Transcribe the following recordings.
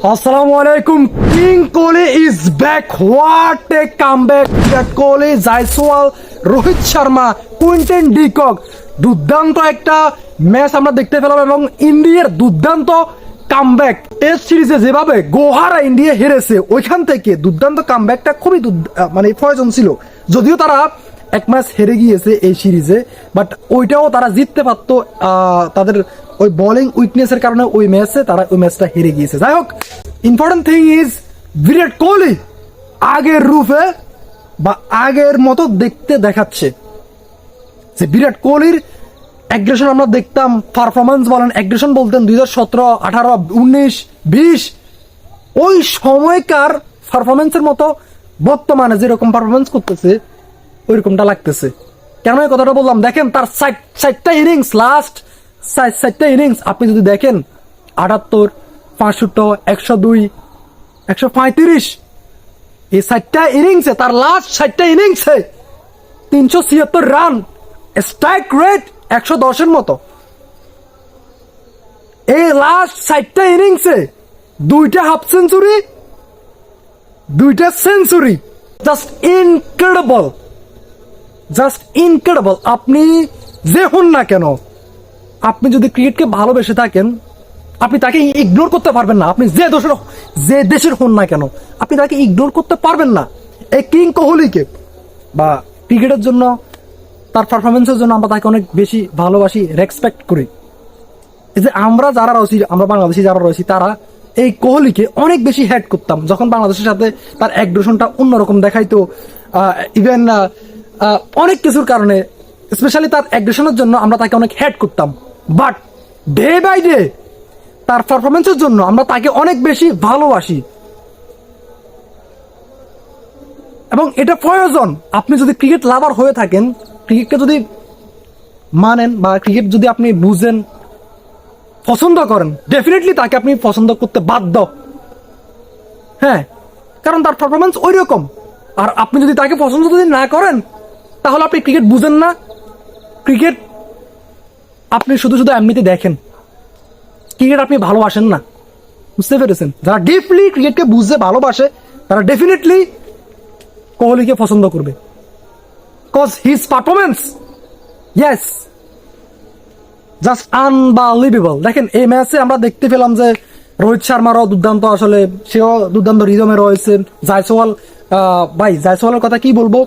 Assalamu alaikum. King Kohli is back. What a comeback. Virat Kohli, Jaiswal, Rohit Sharma, Quinton de Kock দুর্দান্ত একটা match আমরা দেখতে পেলাম এবং ইন্ডিয়ার দুর্দান্ত কামব্যাক। টেস্ট সিরিজে যেভাবে গোহারা ইন্ডিয়া হেরেছে ওইখান থেকে দুর্দান্ত কামব্যাকটা খুবই মানে প্রয়োজন ছিল। যদিও তারা এক ম্যাচ হেরে গিয়েছে এই সিরিজে, বাট ওইটাও তারা জিততে পারতো। তাদের ওই বোলিং উইকনেসের কারণে ওই ম্যাচে তারা ওই ম্যাচটা হেরে গিয়েছে। যাই হোক, important thing is Virat Kohli আগের রূপে বা আগের মতো দেখতে দেখাচ্ছে। যে বিরাট কোহলির অ্যাগ্রেশন আমরা দেখতাম, পারফরমেন্স বলেন, অ্যাগ্রেশন বলতেন 2017, 18, 19, 20 ওই সময়কার পারফরমেন্সের মতো বর্তমানে যেরকম পারফরমেন্স করতেছে ওইরকমটা লাগতেছে। কেন এই কথাটা বললাম? দেখেন তার চারটা ইনিংস, লাস্ট চারটা ইনিংস আপনি যদি দেখেন 78, 65, 102, 135 এই চারটা ইনিংসে, তার লাস্ট চারটা ইনিংসে 376 রান, স্ট্রাইক রেট 110-এর মতো। এই লাস্ট চারটা ইনিংসে 2টা হাফ সেঞ্চুরি, 2টা century. Just incredible, just incredible. আপনি যে হন না কেন, আপনি যদি ক্রিকেটকে ভালোবেসে থাকেন, আপনি তাকে ইগনোর করতে পারবেন না। আপনি যে দেশের হন না কেন, আপনি তাকে ইগনোর করতে পারবেন না। এই কিং কোহলিকে বা ক্রিকেটের জন্য, তার পারফরমেন্সের জন্য আমরা তাকে অনেক বেশি ভালোবাসি, রেসপেক্ট করি। এই যে আমরা যারা রয়েছি, আমরা বাংলাদেশি যারা রয়েছি, তারা এই কোহলিকে অনেক বেশি হ্যাট করতাম যখন বাংলাদেশের সাথে তার অ্যাগ্রেশনটা অন্যরকম দেখাইতো। ইভেন অনেক কিছুর কারণে, স্পেশালি তার অ্যাগ্রেশনের জন্য আমরা তাকে অনেক হ্যাট করতাম। বাট ডে বাই ডে তার পারফরমেন্সের জন্য আমরা তাকে অনেক বেশি ভালোবাসি এবং এটা প্রয়োজন। আপনি যদি ক্রিকেট লাভার হয়ে থাকেন, ক্রিকেটকে যদি মানেন বা ক্রিকেট যদি আপনি বুঝেন, পছন্দ করেন, ডেফিনেটলি তাকে আপনি পছন্দ করতে বাধ্য। হ্যাঁ, কারণ তার পারফরমেন্স ওই রকম। আর আপনি যদি তাকে পছন্দ যদি না করেন, তাহলে আপনি ক্রিকেট বুঝেন না। ক্রিকেট আপনি শুধু শুধু এমনিতে দেখেন, ক্রিকেট আপনি ভালোবাসেন না। বুঝতে পেরেছেন? যারা ডিপলি ক্রিকেটকে বুঝতে ভালোবাসে তারা ডেফিনেটলি কোহলিকে পছন্দ করবে, cause his performance, yes, just unbelievable. দেখেন এই ম্যাচে আমরা দেখতে পেলাম যে রোহিত শর্মারও দুর্দান্ত, আসলে সেও দুর্দান্ত রিদমে রয়েছে। জায়সওয়াল, ভাই জায়সওয়ালের কথা কি বলবো,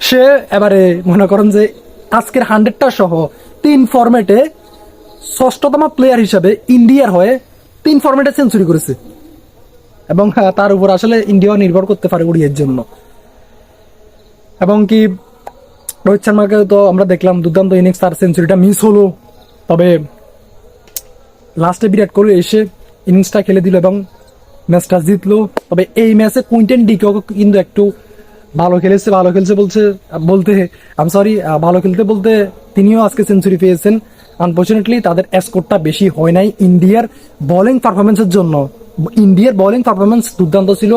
সে এবারে মনে করেন যে আজকের 100টা সহ 3 ফরম্যাটে 6ষ্ঠতম প্লেয়ার হিসাবে ইন্ডিয়ার হয়ে 3 ফরম্যাটে সেঞ্চুরি করেছে এবং তার উপর আসলে ইন্ডিয়া নির্ভর করতে পারে ওডিআইয়ের জন্য। এবং কি রোহিত শর্মাকে তো আমরা দেখলাম দুর্দান্ত ইনিংস, তার সেঞ্চুরিটা মিস হলো, তবে লাস্টে বিরাট কোহলি এসে ইনিংসটা খেলে দিল এবং ম্যাচটা জিতলো। তবে এই ম্যাচে কুইন্টন ডিকক কিন্তু একটু ভালো খেলেছে, ভালো খেলতে বলতে তিনিও আজকে সেঞ্চুরি পেয়েছেন। আনফর্চুনেটলি তাদের স্কোরটা বেশি হয় নাই ইন্ডিয়ার বোলিং পারফরমেন্সের জন্য। ইন্ডিয়ার বোলিং পারফরমেন্স দুর্দান্ত ছিল।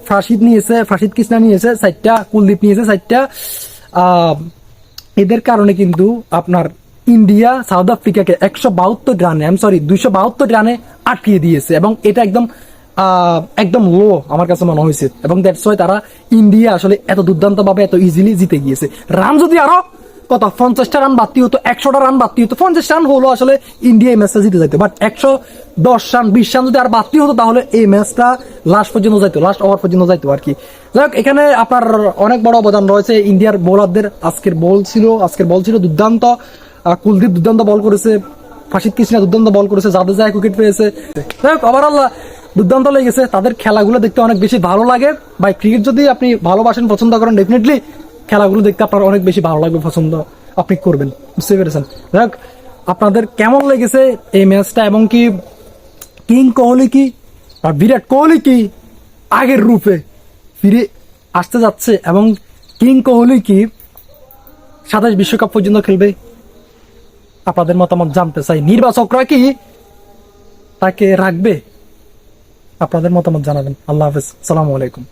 ফাশিদ কৃষ্ণা নিয়েছে 4টা, কুলদীপ নিয়েছে 4টা। এদের কারণে কিন্তু আপনার ইন্ডিয়া সাউথ আফ্রিকাকে 272 রানে আটকিয়ে দিয়েছে এবং এটা একদম লো আমার কাছে মনে হয়েছে। এবং দ্যাটস ওয়াই তারা ইন্ডিয়া আসলে এত দুর্দান্ত ভাবে এত ইজিলি জিতে গিয়েছে। রান যদি আরো 50টা রান বাড়তি হতো, 100টা রান বাড়তি হতো, 50 রান হলো আসলে ইন্ডিয়া এই ম্যাচটা জিতে যেত। বাট 110 রান, 20 রান যদি আর বাড়তি হতো তাহলে এই ম্যাচটা লাস্ট ওভার পর্যন্ত যাইতো আর কি। যাই হোক, এখানে আপনার অনেক বড় অবদান রয়েছে ইন্ডিয়ার বোলারদের। আজকের বল ছিল দুর্দান্ত। কুলদীপ দুর্দান্ত বল করেছে, ফাশিদ কৃষ্ণা দুর্দান্ত বল করেছে, জাদেজা উইকেট পেয়েছে। যাই হোক, ওভারঅল দুর্দান্ত লেগেছে। তাদের খেলাগুলো দেখতে অনেক বেশি ভালো লাগে। ভাই ক্রিকেট যদি আপনি ভালোবাসেন, পছন্দ করেন, ডেফিনেটলি খেলাগুলো দেখতে আপনার অনেক বেশি ভালো লাগবে, পছন্দ আপনি করবেন। বুঝতে পেরেছেন? যাই হোক, আপনাদের কেমন লেগেছে এই ম্যাচটা এবং কি কিং কোহলি কি আর বিরাট কোহলি কি আগের রূপে ফিরে আসতে যাচ্ছে এবং কিং কোহলি কি 27 বিশ্বকাপ পর্যন্ত খেলবে? আপনাদের মতামত জানতে চাই। নির্বাচকরা কি তাকে রাখবে? আপনাদের মতামত জানাবেন। আল্লাহ হাফেজ, আসসালামু আলাইকুম।